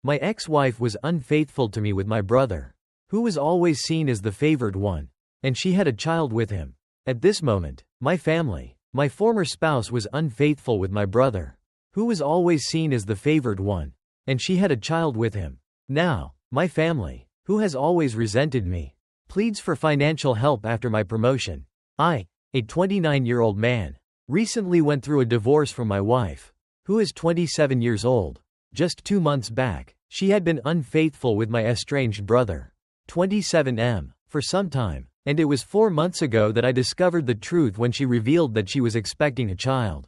My ex-wife was unfaithful to me with my brother, who was always seen as the favored one, and she had a child with him. At this moment, my former spouse was unfaithful with my brother, who was always seen as the favored one, and she had a child with him. Now, my family, who has always resented me, pleads for financial help after my promotion. I, a 29-year-old man, recently went through a divorce from my wife, who is 27 years old. Just 2 months back, she had been unfaithful with my estranged brother, 27M, for some time, and it was 4 months ago that I discovered the truth when she revealed that she was expecting a child.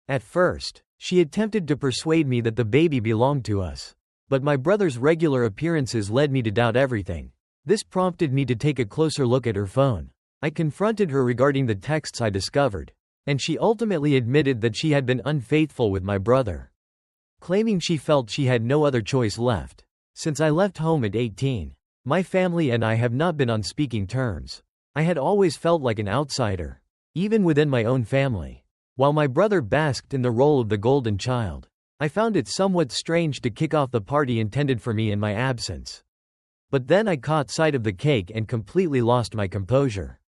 At first, she attempted to persuade me that the baby belonged to us, but my brother's regular appearances led me to doubt everything. This prompted me to take a closer look at her phone. I confronted her regarding the texts I discovered, and she ultimately admitted that she had been unfaithful with my brother, claiming she felt she had no other choice left. Since I left home at 18, my family and I have not been on speaking terms. I had always felt like an outsider, even within my own family. While my brother basked in the role of the golden child, I found it somewhat strange to kick off the party intended for me in my absence. But then I caught sight of the cake and completely lost my composure.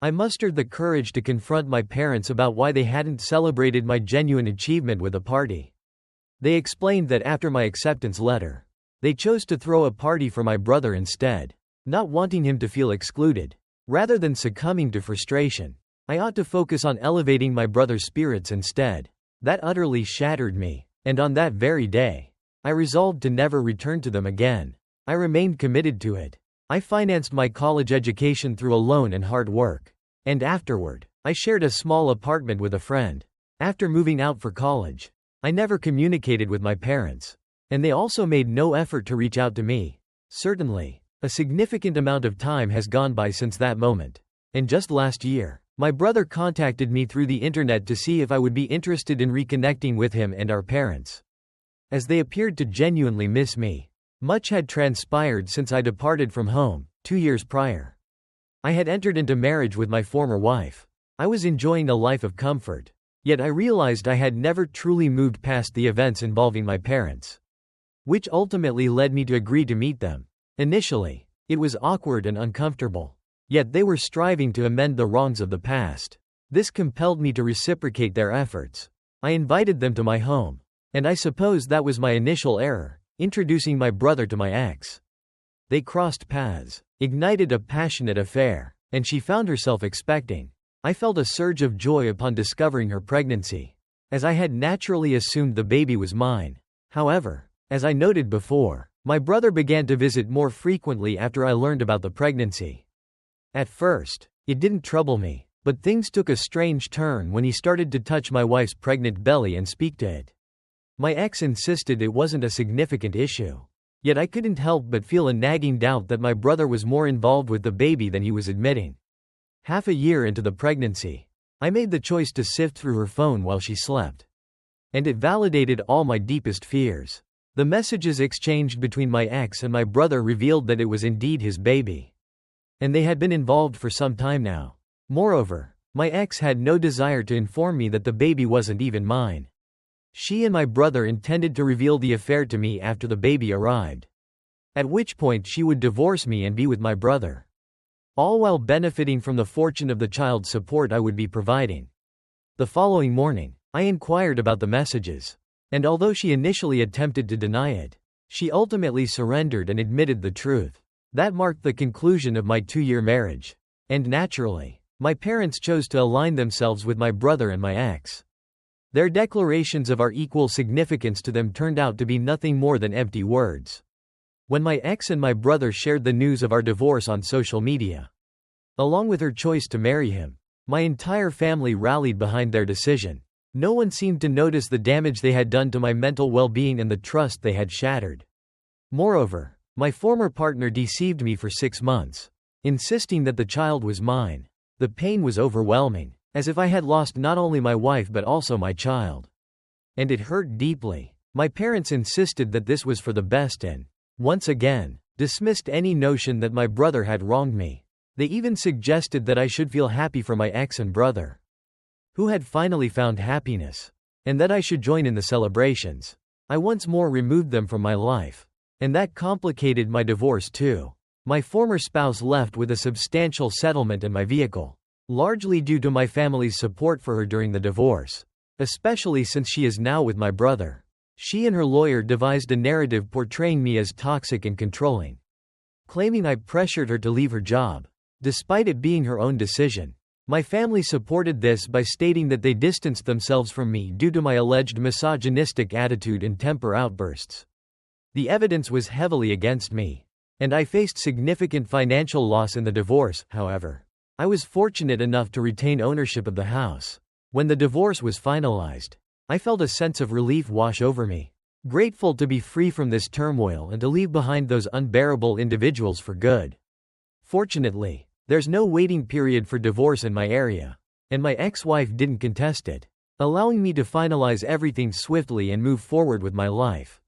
I mustered the courage to confront my parents about why they hadn't celebrated my genuine achievement with a party. They explained that after my acceptance letter, they chose to throw a party for my brother instead, not wanting him to feel excluded. Rather than succumbing to frustration, I ought to focus on elevating my brother's spirits instead. That utterly shattered me, and on that very day, I resolved to never return to them again. I remained committed to it. I financed my college education through a loan and hard work. And afterward, I shared a small apartment with a friend. After moving out for college, I never communicated with my parents, and they also made no effort to reach out to me. Certainly, a significant amount of time has gone by since that moment. And just last year, my brother contacted me through the internet to see if I would be interested in reconnecting with him and our parents, as they appeared to genuinely miss me. Much had transpired since I departed from home, 2 years prior. I had entered into marriage with my former wife. I was enjoying a life of comfort, yet I realized I had never truly moved past the events involving my parents, which ultimately led me to agree to meet them. Initially, it was awkward and uncomfortable, yet they were striving to amend the wrongs of the past. This compelled me to reciprocate their efforts. I invited them to my home, and I suppose that was my initial error, introducing my brother to my ex. They crossed paths, ignited a passionate affair, and she found herself expecting. I felt a surge of joy upon discovering her pregnancy, as I had naturally assumed the baby was mine. However, as I noted before, my brother began to visit more frequently after I learned about the pregnancy. At first, it didn't trouble me, but things took a strange turn when he started to touch my wife's pregnant belly and speak to it. My ex insisted it wasn't a significant issue, yet I couldn't help but feel a nagging doubt that my brother was more involved with the baby than he was admitting. Half a year into the pregnancy, I made the choice to sift through her phone while she slept, and it validated all my deepest fears. The messages exchanged between my ex and my brother revealed that it was indeed his baby, and they had been involved for some time now. Moreover, my ex had no desire to inform me that the baby wasn't even mine. She and my brother intended to reveal the affair to me after the baby arrived, at which point she would divorce me and be with my brother, all while benefiting from the fortune of the child support I would be providing. The following morning, I inquired about the messages, and although she initially attempted to deny it, she ultimately surrendered and admitted the truth. That marked the conclusion of my 2-year marriage, and naturally, my parents chose to align themselves with my brother and my ex. Their declarations of our equal significance to them turned out to be nothing more than empty words. When my ex and my brother shared the news of our divorce on social media, along with her choice to marry him, my entire family rallied behind their decision. No one seemed to notice the damage they had done to my mental well-being and the trust they had shattered. Moreover, my former partner deceived me for 6 months, insisting that the child was mine. The pain was overwhelming, as if I had lost not only my wife but also my child. And it hurt deeply. My parents insisted that this was for the best and, once again, dismissed any notion that my brother had wronged me. They even suggested that I should feel happy for my ex and brother, who had finally found happiness, and that I should join in the celebrations. I once more removed them from my life. And that complicated my divorce too. My former spouse left with a substantial settlement and my vehicle, largely due to my family's support for her during the divorce, especially since she is now with my brother. She and her lawyer devised a narrative portraying me as toxic and controlling, claiming I pressured her to leave her job, despite it being her own decision. My family supported this by stating that they distanced themselves from me due to my alleged misogynistic attitude and temper outbursts. The evidence was heavily against me, and I faced significant financial loss in the divorce. However, I was fortunate enough to retain ownership of the house. When the divorce was finalized, I felt a sense of relief wash over me, grateful to be free from this turmoil and to leave behind those unbearable individuals for good. Fortunately, there's no waiting period for divorce in my area, and my ex-wife didn't contest it, allowing me to finalize everything swiftly and move forward with my life.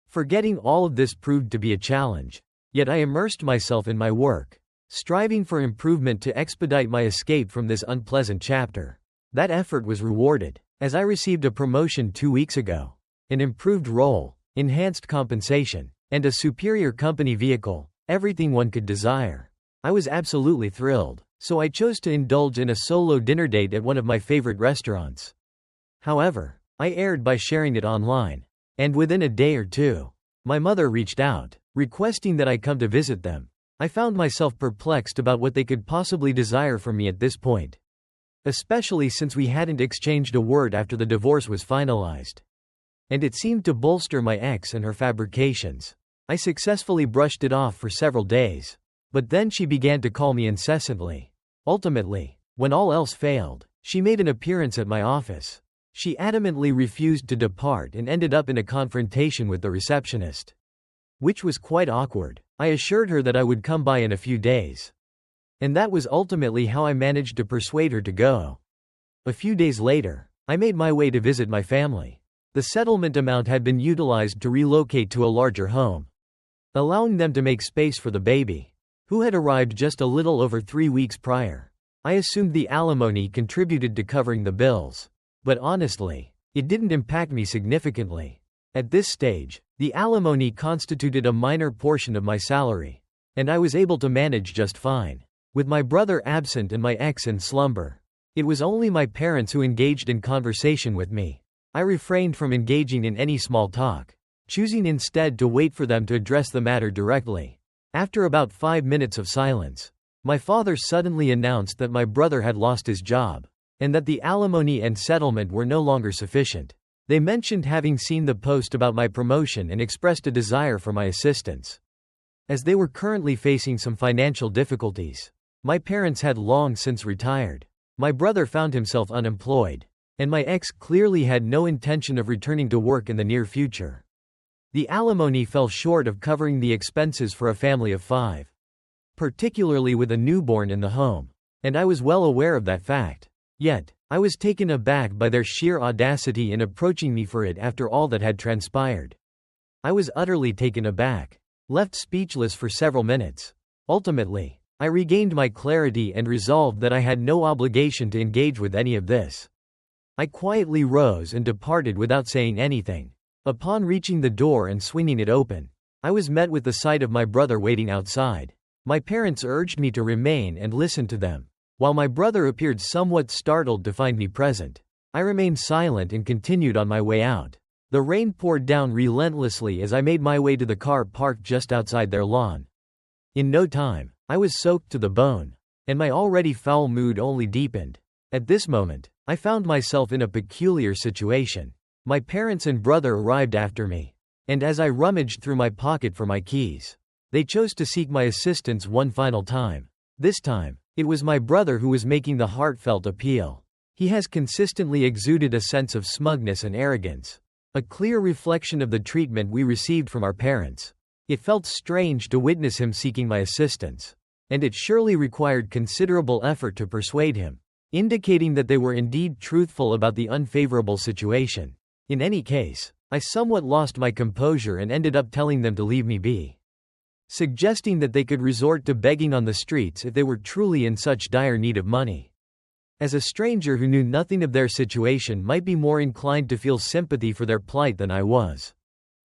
Forgetting all of this proved to be a challenge, yet I immersed myself in my work, striving for improvement to expedite my escape from this unpleasant chapter. That effort was rewarded, as I received a promotion 2 weeks ago, an improved role, enhanced compensation, and a superior company vehicle, everything one could desire. I was absolutely thrilled, so I chose to indulge in a solo dinner date at one of my favorite restaurants. However, I erred by sharing it online, and within a day or two, my mother reached out, requesting that I come to visit them. I found myself perplexed about what they could possibly desire from me at this point, especially since we hadn't exchanged a word after the divorce was finalized. And it seemed to bolster my ex and her fabrications. I successfully brushed it off for several days, but then she began to call me incessantly. Ultimately, when all else failed, she made an appearance at my office. She adamantly refused to depart and ended up in a confrontation with the receptionist, which was quite awkward. I assured her that I would come by in a few days, and that was ultimately how I managed to persuade her to go. A few days later, I made my way to visit my family. The settlement amount had been utilized to relocate to a larger home, allowing them to make space for the baby, who had arrived just a little over 3 weeks prior. I assumed the alimony contributed to covering the bills, but honestly, it didn't impact me significantly. At this stage, the alimony constituted a minor portion of my salary, and I was able to manage just fine. With my brother absent and my ex in slumber, it was only my parents who engaged in conversation with me. I refrained from engaging in any small talk, choosing instead to wait for them to address the matter directly. After about 5 minutes of silence, my father suddenly announced that my brother had lost his job, and that the alimony and settlement were no longer sufficient. They mentioned having seen the post about my promotion and expressed a desire for my assistance, as they were currently facing some financial difficulties. My parents had long since retired. My brother found himself unemployed, and my ex clearly had no intention of returning to work in the near future. The alimony fell short of covering the expenses for a family of 5, particularly with a newborn in the home, and I was well aware of that fact. Yet, I was taken aback by their sheer audacity in approaching me for it after all that had transpired. I was utterly taken aback, left speechless for several minutes. Ultimately, I regained my clarity and resolved that I had no obligation to engage with any of this. I quietly rose and departed without saying anything. Upon reaching the door and swinging it open, I was met with the sight of my brother waiting outside. My parents urged me to remain and listen to them, while my brother appeared somewhat startled to find me present. I remained silent and continued on my way out. The rain poured down relentlessly as I made my way to the car parked just outside their lawn. In no time, I was soaked to the bone, and my already foul mood only deepened. At this moment, I found myself in a peculiar situation. My parents and brother arrived after me, and as I rummaged through my pocket for my keys, they chose to seek my assistance one final time. This time, it was my brother who was making the heartfelt appeal. He has consistently exuded a sense of smugness and arrogance, a clear reflection of the treatment we received from our parents. It felt strange to witness him seeking my assistance, and it surely required considerable effort to persuade him, indicating that they were indeed truthful about the unfavorable situation. In any case, I somewhat lost my composure and ended up telling them to leave me be, suggesting that they could resort to begging on the streets if they were truly in such dire need of money. as a stranger who knew nothing of their situation might be more inclined to feel sympathy for their plight than I was.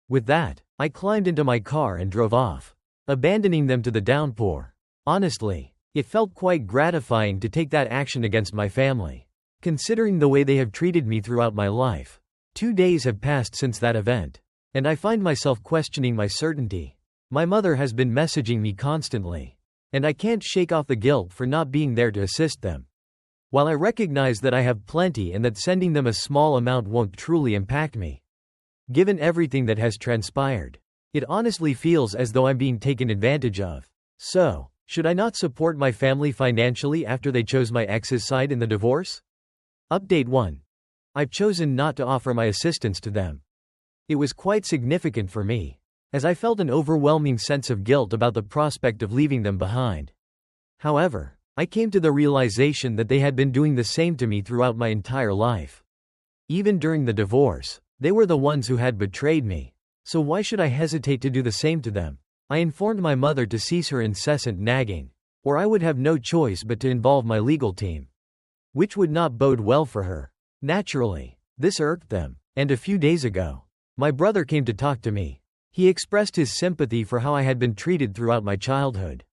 With that, I climbed into my car and drove off, abandoning them to the downpour. Honestly, it felt quite gratifying to take that action against my family, considering the way they have treated me throughout my life. 2 days have passed since that event, and I find myself questioning my certainty. My mother has been messaging me constantly, and I can't shake off the guilt for not being there to assist them. While I recognize that I have plenty and that sending them a small amount won't truly impact me, given everything that has transpired, it honestly feels as though I'm being taken advantage of. So, should I not support my family financially after they chose my ex's side in the divorce? Update 1. I've chosen not to offer my assistance to them. It was quite significant for me, as I felt an overwhelming sense of guilt about the prospect of leaving them behind. However, I came to the realization that they had been doing the same to me throughout my entire life. Even during the divorce, they were the ones who had betrayed me, so why should I hesitate to do the same to them? I informed my mother to cease her incessant nagging, or I would have no choice but to involve my legal team, which would not bode well for her. Naturally, this irked them, and a few days ago, my brother came to talk to me. He expressed his sympathy for how I had been treated throughout my childhood.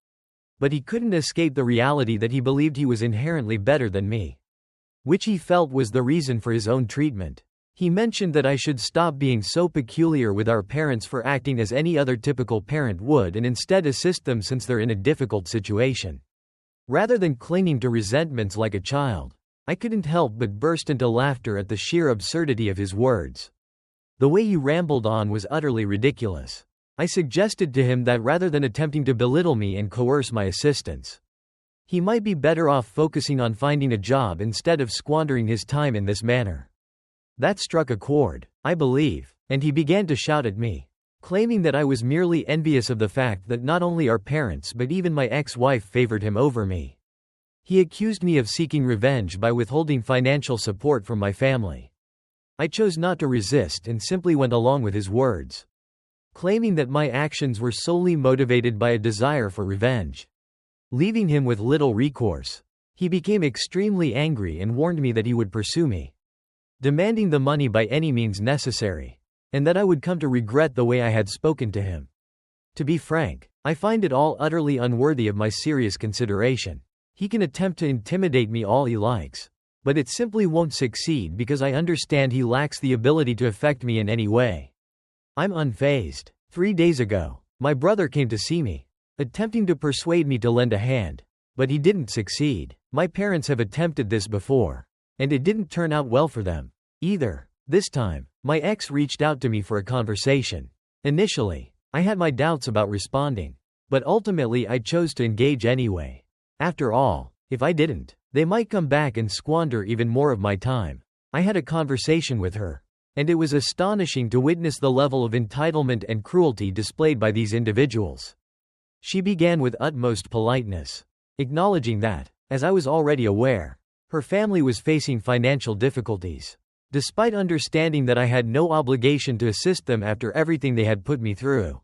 But he couldn't escape the reality that he believed he was inherently better than me, which he felt was the reason for his own treatment. He mentioned that I should stop being so peculiar with our parents for acting as any other typical parent would and instead assist them since they're in a difficult situation, rather than clinging to resentments like a child. I couldn't help but burst into laughter at the sheer absurdity of his words. The way he rambled on was utterly ridiculous. I suggested to him that rather than attempting to belittle me and coerce my assistance, he might be better off focusing on finding a job instead of squandering his time in this manner. That struck a chord, I believe, and he began to shout at me, claiming that I was merely envious of the fact that not only our parents but even my ex-wife favored him over me. He accused me of seeking revenge by withholding financial support from my family. I chose not to resist and simply went along with his words, claiming that my actions were solely motivated by a desire for revenge. Leaving him with little recourse, he became extremely angry and warned me that he would pursue me, demanding the money by any means necessary, and that I would come to regret the way I had spoken to him. To be frank, I find it all utterly unworthy of my serious consideration. He can attempt to intimidate me all he likes, but it simply won't succeed because I understand he lacks the ability to affect me in any way. I'm unfazed. 3 days ago, my brother came to see me, attempting to persuade me to lend a hand, but he didn't succeed. My parents have attempted this before, and it didn't turn out well for them either. This time, my ex reached out to me for a conversation. Initially, I had my doubts about responding, but ultimately I chose to engage anyway. After all, if I didn't, they might come back and squander even more of my time. I had a conversation with her, and it was astonishing to witness the level of entitlement and cruelty displayed by these individuals. She began with utmost politeness, acknowledging that, as I was already aware, her family was facing financial difficulties, despite understanding that I had no obligation to assist them after everything they had put me through.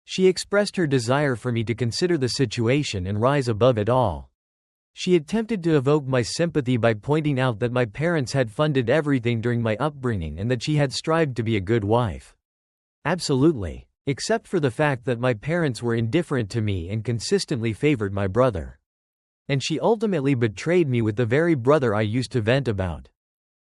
She expressed her desire for me to consider the situation and rise above it all. She attempted to evoke my sympathy by pointing out that my parents had funded everything during my upbringing and that she had strived to be a good wife. Absolutely, except for the fact that my parents were indifferent to me and consistently favored my brother. And she ultimately betrayed me with the very brother I used to vent about.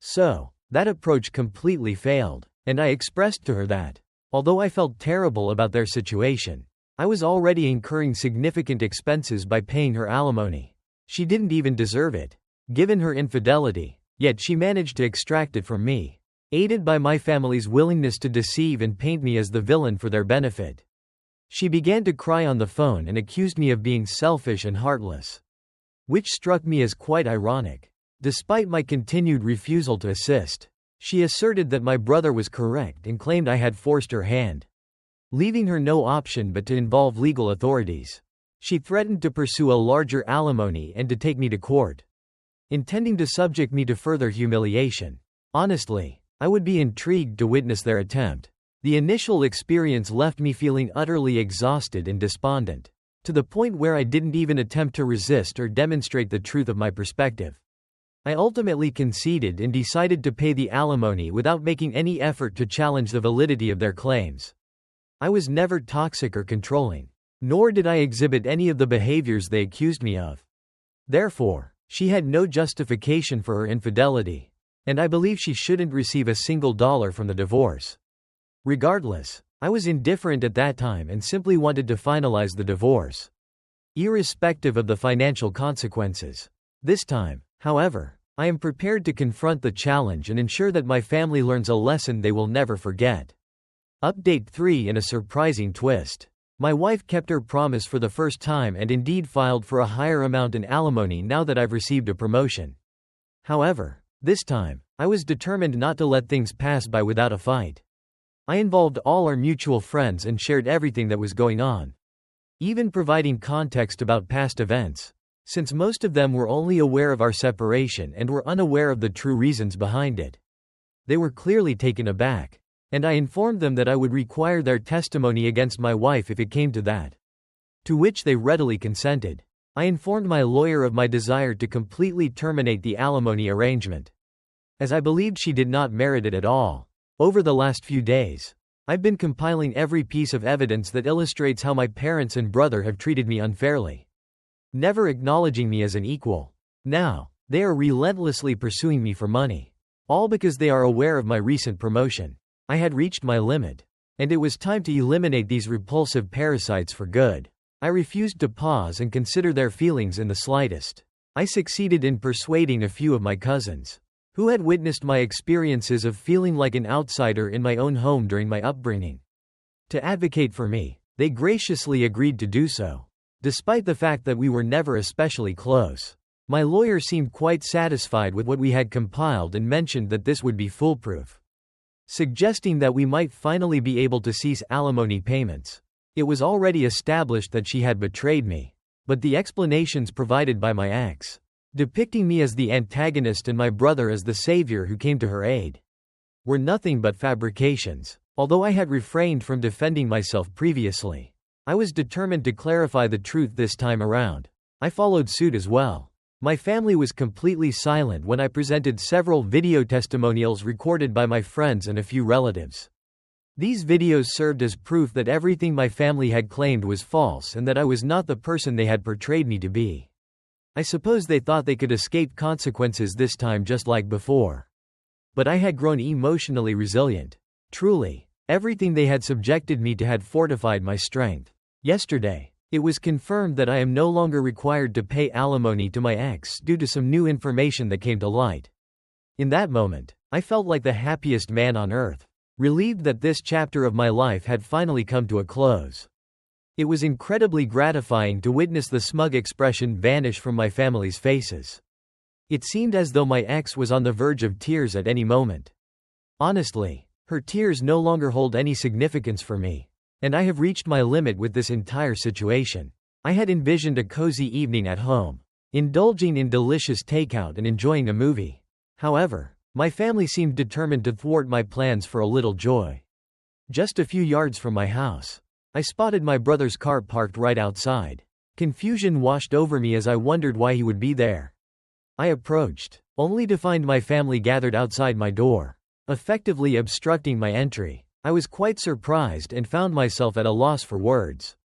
So, that approach completely failed, and I expressed to her that, although I felt terrible about their situation, I was already incurring significant expenses by paying her alimony. She didn't even deserve it, given her infidelity, yet she managed to extract it from me, aided by my family's willingness to deceive and paint me as the villain for their benefit. She began to cry on the phone and accused me of being selfish and heartless, which struck me as quite ironic. Despite my continued refusal to assist, she asserted that my brother was correct and claimed I had forced her hand, leaving her no option but to involve legal authorities. She threatened to pursue a larger alimony and to take me to court, intending to subject me to further humiliation. Honestly, I would be intrigued to witness their attempt. The initial experience left me feeling utterly exhausted and despondent, to the point where I didn't even attempt to resist or demonstrate the truth of my perspective. I ultimately conceded and decided to pay the alimony without making any effort to challenge the validity of their claims. I was never toxic or controlling, nor did I exhibit any of the behaviors they accused me of. Therefore, she had no justification for her infidelity, and I believe she shouldn't receive a single dollar from the divorce. Regardless, I was indifferent at that time and simply wanted to finalize the divorce, irrespective of the financial consequences. This time, however, I am prepared to confront the challenge and ensure that my family learns a lesson they will never forget. Update 3. In a surprising twist, my wife kept her promise for the first time and indeed filed for a higher amount in alimony now that I've received a promotion. However, this time, I was determined not to let things pass by without a fight. I involved all our mutual friends and shared everything that was going on, even providing context about past events, since most of them were only aware of our separation and were unaware of the true reasons behind it. They were clearly taken aback, and I informed them that I would require their testimony against my wife if it came to that, to which they readily consented. I informed my lawyer of my desire to completely terminate the alimony arrangement, as I believed she did not merit it at all. Over the last few days, I've been compiling every piece of evidence that illustrates how my parents and brother have treated me unfairly, never acknowledging me as an equal. Now, they are relentlessly pursuing me for money, all because they are aware of my recent promotion. I had reached my limit, and it was time to eliminate these repulsive parasites for good. I refused to pause and consider their feelings in the slightest. I succeeded in persuading a few of my cousins, who had witnessed my experiences of feeling like an outsider in my own home during my upbringing, to advocate for me. They graciously agreed to do so, despite the fact that we were never especially close. My lawyer seemed quite satisfied with what we had compiled and mentioned that this would be foolproof, suggesting that we might finally be able to cease alimony payments. It was already established that she had betrayed me, but the explanations provided by my ex, depicting me as the antagonist and my brother as the savior who came to her aid, were nothing but fabrications. Although I had refrained from defending myself previously, I was determined to clarify the truth this time around. I followed suit as well. My family was completely silent when I presented several video testimonials recorded by my friends and a few relatives. These videos served as proof that everything my family had claimed was false and that I was not the person they had portrayed me to be. I suppose they thought they could escape consequences this time just like before. But I had grown emotionally resilient. Truly, everything they had subjected me to had fortified my strength. Yesterday, it was confirmed that I am no longer required to pay alimony to my ex due to some new information that came to light. In that moment, I felt like the happiest man on earth, relieved that this chapter of my life had finally come to a close. It was incredibly gratifying to witness the smug expression vanish from my family's faces. It seemed as though my ex was on the verge of tears at any moment. Honestly, her tears no longer hold any significance for me, and I have reached my limit with this entire situation. I had envisioned a cozy evening at home, indulging in delicious takeout and enjoying a movie. However, my family seemed determined to thwart my plans for a little joy. Just a few yards from my house, I spotted my brother's car parked right outside. Confusion washed over me as I wondered why he would be there. I approached, only to find my family gathered outside my door, effectively obstructing my entry. I was quite surprised and found myself at a loss for words.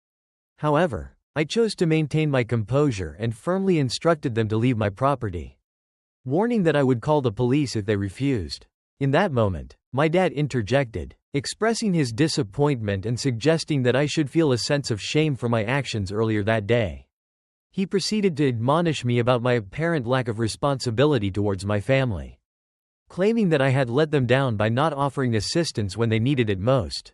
However, I chose to maintain my composure and firmly instructed them to leave my property, warning that I would call the police if they refused. In that moment, my dad interjected, expressing his disappointment and suggesting that I should feel a sense of shame for my actions earlier that day. He proceeded to admonish me about my apparent lack of responsibility towards my family, claiming that I had let them down by not offering assistance when they needed it most.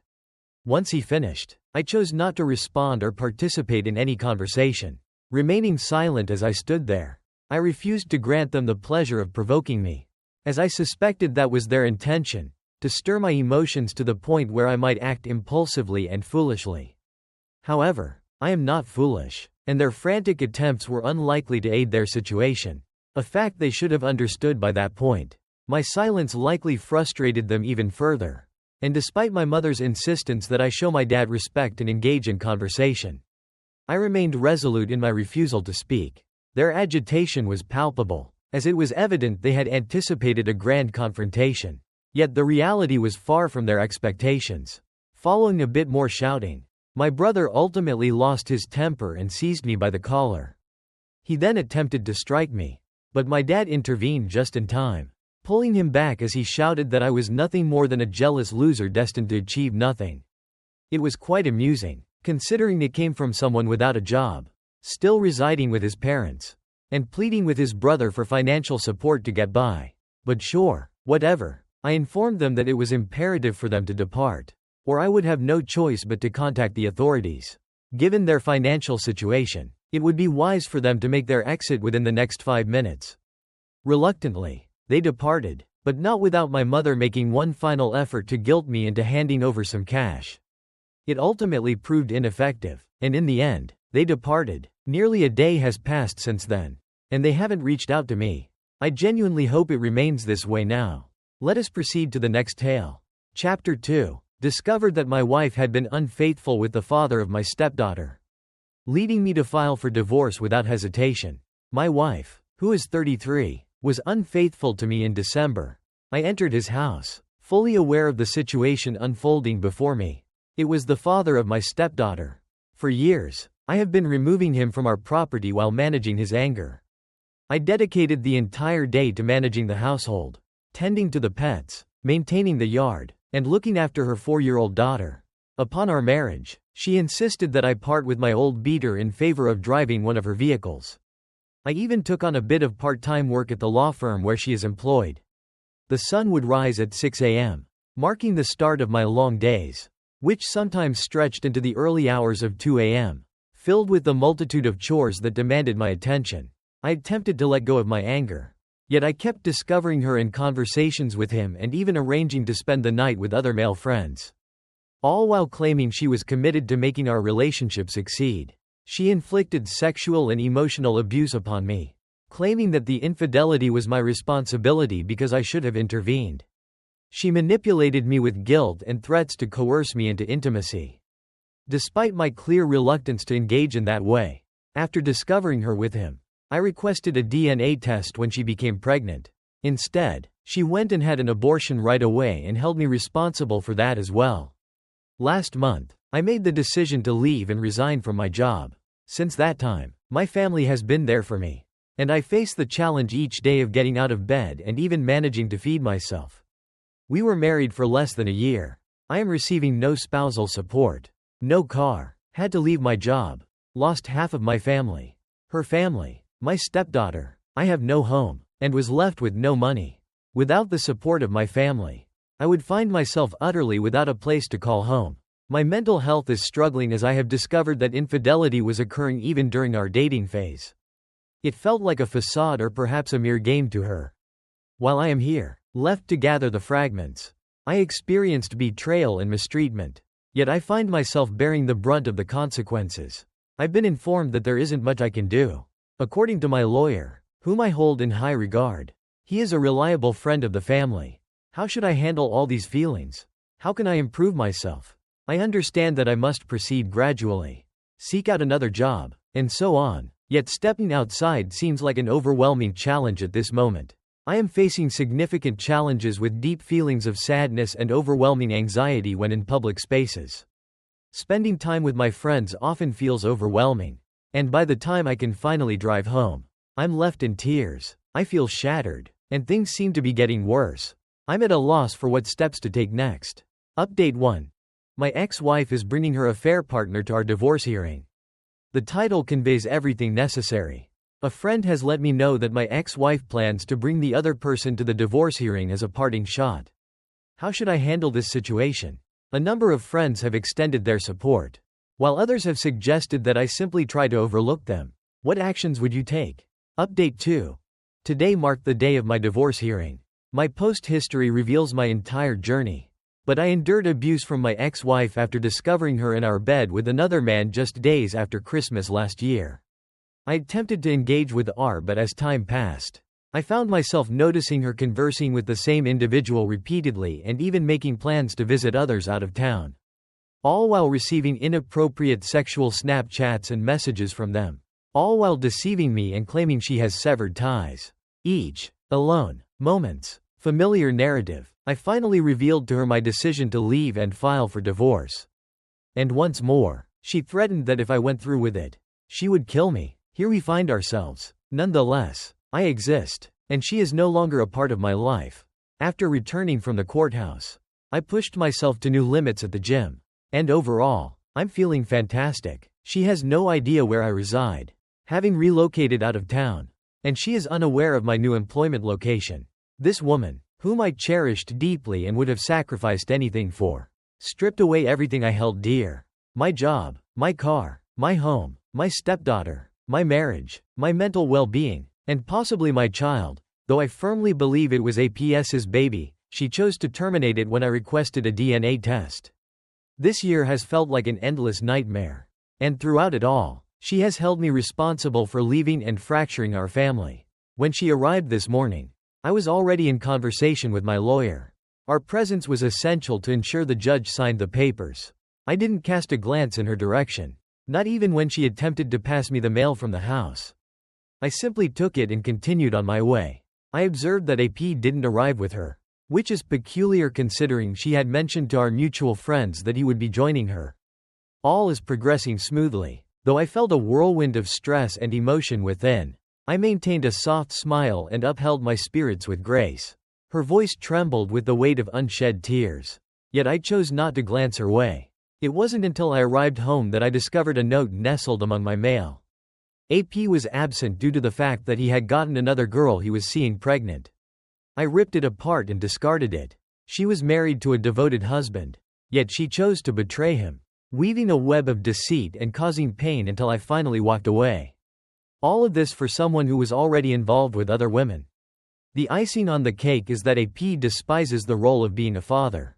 Once he finished, I chose not to respond or participate in any conversation, remaining silent as I stood there. I refused to grant them the pleasure of provoking me, as I suspected that was their intention, to stir my emotions to the point where I might act impulsively and foolishly. However, I am not foolish, and their frantic attempts were unlikely to aid their situation, a fact they should have understood by that point. My silence likely frustrated them even further, and despite my mother's insistence that I show my dad respect and engage in conversation, I remained resolute in my refusal to speak. Their agitation was palpable, as it was evident they had anticipated a grand confrontation. Yet the reality was far from their expectations. Following a bit more shouting, my brother ultimately lost his temper and seized me by the collar. He then attempted to strike me, but my dad intervened just in time, pulling him back as he shouted that I was nothing more than a jealous loser destined to achieve nothing. It was quite amusing, considering it came from someone without a job, still residing with his parents, and pleading with his brother for financial support to get by. But sure, whatever. I informed them that it was imperative for them to depart, or I would have no choice but to contact the authorities. Given their financial situation, it would be wise for them to make their exit within the next 5 minutes. Reluctantly, they departed, but not without my mother making one final effort to guilt me into handing over some cash. It ultimately proved ineffective, and in the end, they departed. Nearly a day has passed since then, and they haven't reached out to me. I genuinely hope it remains this way now. Let us proceed to the next tale. Chapter 2. Discovered that my wife had been unfaithful with the father of my stepdaughter, leading me to file for divorce without hesitation. My wife, who is 33, was unfaithful to me in December. I entered his house, fully aware of the situation unfolding before me. It was the father of my stepdaughter. For years, I have been removing him from our property while managing his anger. I dedicated the entire day to managing the household, tending to the pets, maintaining the yard, and looking after her 4-year-old daughter. Upon our marriage, she insisted that I part with my old beater in favor of driving one of her vehicles. I even took on a bit of part-time work at the law firm where she is employed. The sun would rise at 6 a.m., marking the start of my long days, which sometimes stretched into the early hours of 2 a.m., filled with the multitude of chores that demanded my attention. I attempted to let go of my anger. Yet I kept discovering her in conversations with him and even arranging to spend the night with other male friends. All while claiming she was committed to making our relationship succeed. She inflicted sexual and emotional abuse upon me, claiming that the infidelity was my responsibility because I should have intervened. She manipulated me with guilt and threats to coerce me into intimacy. Despite my clear reluctance to engage in that way, after discovering her with him, I requested a DNA test when she became pregnant. Instead, she went and had an abortion right away and held me responsible for that as well. Last month, I made the decision to leave and resign from my job. Since that time, my family has been there for me, and I face the challenge each day of getting out of bed and even managing to feed myself. We were married for less than a year. I am receiving no spousal support, no car, had to leave my job, lost half of my family, her family, my stepdaughter. I have no home, and was left with no money. Without the support of my family, I would find myself utterly without a place to call home. My mental health is struggling as I have discovered that infidelity was occurring even during our dating phase. It felt like a facade or perhaps a mere game to her. While I am here, left to gather the fragments, I experienced betrayal and mistreatment. Yet I find myself bearing the brunt of the consequences. I've been informed that there isn't much I can do. According to my lawyer, whom I hold in high regard, he is a reliable friend of the family. How should I handle all these feelings? How can I improve myself? I understand that I must proceed gradually, seek out another job, and so on. Yet stepping outside seems like an overwhelming challenge at this moment. I am facing significant challenges with deep feelings of sadness and overwhelming anxiety when in public spaces. Spending time with my friends often feels overwhelming, and by the time I can finally drive home, I'm left in tears. I feel shattered, and things seem to be getting worse. I'm at a loss for what steps to take next. Update 1. My ex-wife is bringing her affair partner to our divorce hearing. The title conveys everything necessary. A friend has let me know that my ex-wife plans to bring the other person to the divorce hearing as a parting shot. How should I handle this situation? A number of friends have extended their support, while others have suggested that I simply try to overlook them. What actions would you take? Update 2. Today marked the day of my divorce hearing. My post history reveals my entire journey. But I endured abuse from my ex-wife after discovering her in our bed with another man just days after Christmas last year. I attempted to engage with R, but as time passed, I found myself noticing her conversing with the same individual repeatedly and even making plans to visit others out of town. All while receiving inappropriate sexual Snapchats and messages from them. All while deceiving me and claiming she has severed ties. Each, alone, moments, familiar narrative. I finally revealed to her my decision to leave and file for divorce. And once more, she threatened that if I went through with it, she would kill me. Here we find ourselves. Nonetheless, I exist, and she is no longer a part of my life. After returning from the courthouse, I pushed myself to new limits at the gym. And overall, I'm feeling fantastic. She has no idea where I reside, having relocated out of town, and she is unaware of my new employment location. This woman, whom I cherished deeply and would have sacrificed anything for, stripped away everything I held dear. My job, my car, my home, my stepdaughter, my marriage, my mental well-being, and possibly my child. Though I firmly believe it was APS's baby, she chose to terminate it when I requested a DNA test. This year has felt like an endless nightmare. And throughout it all, she has held me responsible for leaving and fracturing our family. When she arrived this morning, I was already in conversation with my lawyer. Our presence was essential to ensure the judge signed the papers. I didn't cast a glance in her direction, not even when she attempted to pass me the mail from the house. I simply took it and continued on my way. I observed that AP didn't arrive with her, which is peculiar considering she had mentioned to our mutual friends that he would be joining her. All is progressing smoothly, though I felt a whirlwind of stress and emotion within. I maintained a soft smile and upheld my spirits with grace. Her voice trembled with the weight of unshed tears. Yet I chose not to glance her way. It wasn't until I arrived home that I discovered a note nestled among my mail. AP was absent due to the fact that he had gotten another girl he was seeing pregnant. I ripped it apart and discarded it. She was married to a devoted husband, yet she chose to betray him, weaving a web of deceit and causing pain until I finally walked away. All of this for someone who was already involved with other women. The icing on the cake is that AP despises the role of being a father.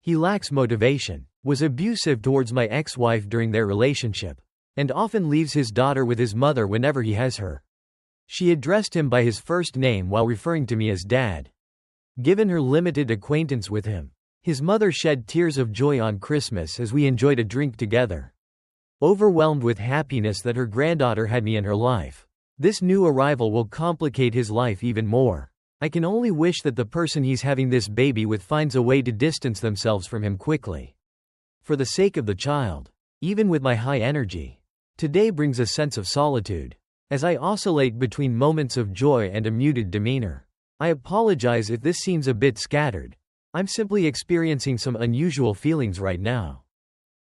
He lacks motivation, was abusive towards my ex-wife during their relationship, and often leaves his daughter with his mother whenever he has her. She addressed him by his first name while referring to me as Dad. Given her limited acquaintance with him, his mother shed tears of joy on Christmas as we enjoyed a drink together. Overwhelmed with happiness that her granddaughter had me in her life. This new arrival will complicate his life even more. I can only wish that the person he's having this baby with finds a way to distance themselves from him quickly. For the sake of the child, even with my high energy, today brings a sense of solitude. As I oscillate between moments of joy and a muted demeanor. I apologize if this seems a bit scattered. I'm simply experiencing some unusual feelings right now.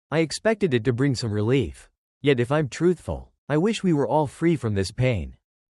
I expected it to bring some relief. Yet if I'm truthful, I wish we were all free from this pain.